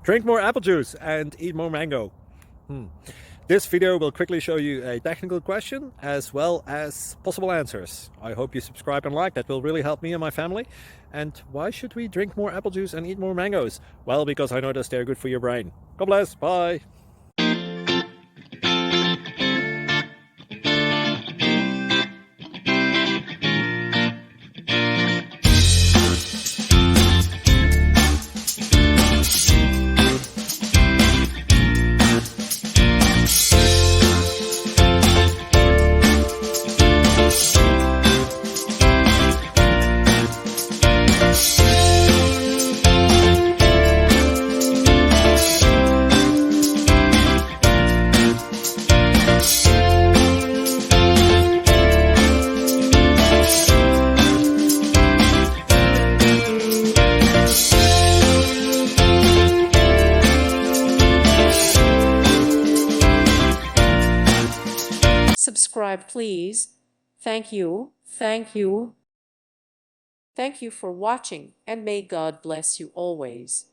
Drink more apple juice and eat more mango. This video will quickly show you a technical question as well as possible answers. I hope you subscribe and like, that will really help me and my family. And why should we drink more apple juice and eat more mangoes? Well, because I noticed they're good for your brain. God bless, bye. Subscribe, please. Thank you. Thank you. Thank you for watching, and may God bless you always.